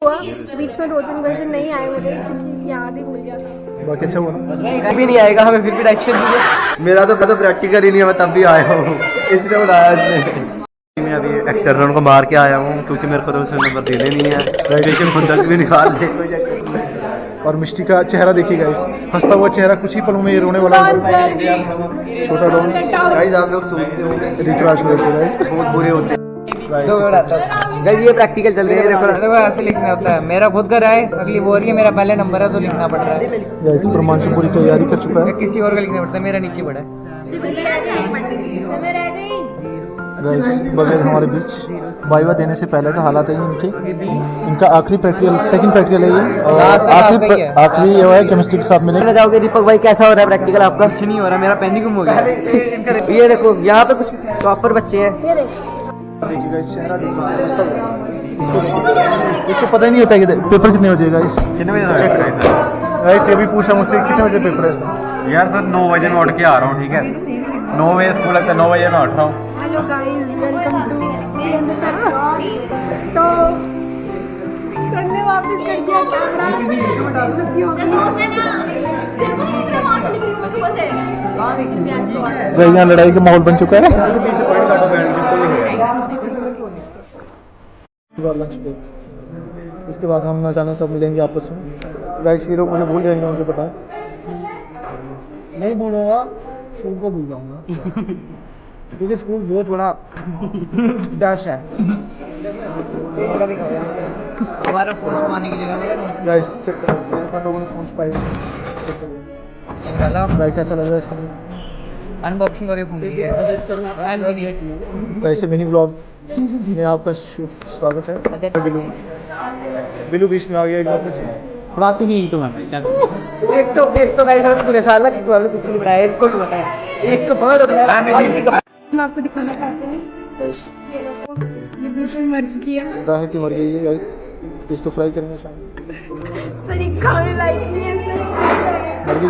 हुआ बीच में 2-3 वर्जन नहीं आए मुझे क्योंकि याद ही भूल गया था। बाकी अच्छा हुआ ना? अभी नहीं आएगा हमें फिर भी डायरेक्शन दीजिए। मेरा तो प्रैक्टिकल ही नहीं है, मैं तब भी आया हूँ इसलिए बुलाया इसने। मैं अभी एक्सटर्नल को मार के आया हूँ क्योंकि मेरे को तो उसने नंबर देने नहीं है, लेकिन खुंदक भी निकाल ले। और मिष्टी का चेहरा देखिएगा, इस हंसता हुआ चेहरा कुछ ही पलों में ये रोने वाला है। छोटा डॉन गाइस, आप लोग सोचते होंगे रिचुअल बहुत बुरे होते हैं। ये प्रैक्टिकल चल रही है, देखो ऐसे लिखना होता है। मेरा खुद का है, अगली वो रही है, मेरा पहले नंबर है तो लिखना पड़ रहा है। गाइस प्रमांशु पूरी तैयारी कर चुका है। किसी और का लिखना पड़ता है, मेरा नीचे पड़ा है। गाइस बगैर हमारे बीच वाइवा देने से पहले का हालात है इनका आखिरी प्रैक्टिकल, सेकंड प्रैक्टिकल है ये, और आखिरी ये है केमिस्ट्री के साथ मिलेंगे। जाओगे दीपक भाई, कैसा हो रहा है प्रैक्टिकल आपका? कुछ नहीं हो रहा, मेरा पेन ही गुम हो गया। ये देखो यहाँ पे कुछ टॉपर बच्चे हैं। देखिए गाइस चेहरा देखिए, इसको पता ही नहीं होता है कि पेपर कितने बजे। गाइस कितने बजे चेक करें? गाइस ये भी पूछा मुझसे कितने बजे पेपर है। यार सर 9 बजे मैं उठ के आ रहा हूँ, ठीक है? 9 बजे स्कूल लगता है, 9 बजे मैं उठ रहा हूँ। Hello guys, welcome to CN sir. तो सर ने वापस कर दिया कैमरा। गाइस यहाँ लड़ाई का माहौल बन चुका है। इसके बाद हम ना जाना तब मिलेंगे आपस में। गाइस ये लोग मुझे भूल जाएंगे, मुझे पता है। नहीं भूलूंगा, स्कूल को भूल जाऊंगा क्योंकि स्कूल बहुत बड़ा डैश है। हमारा फोन पाने की जगह गाइस चेक करो, लोगों ने फोन पाए। गाइस ऐसा लग रहा है इसमें अनबॉक्सिंग और फोन की है। वैसे मिनी ब्लॉग में आपका स्वागत है। बिलू बीच में आ गया बात ही तो मैं एक तो गाइस हमें पूरे साल में तो कुछ नहीं बताया, एक को भी बताया, एक तो बहुत हो गया। हम आपको दिखाना चाहते हैं ये देखो, ये बिल्कुल मर चुकी है। गाय की मर गई है गाइस, इसको फ्राई करेंगे शाम। सर ये खाने लायक नहीं है सर, मर गई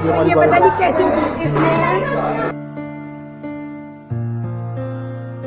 ये हमारी ये बात पता नहीं कैसे इसने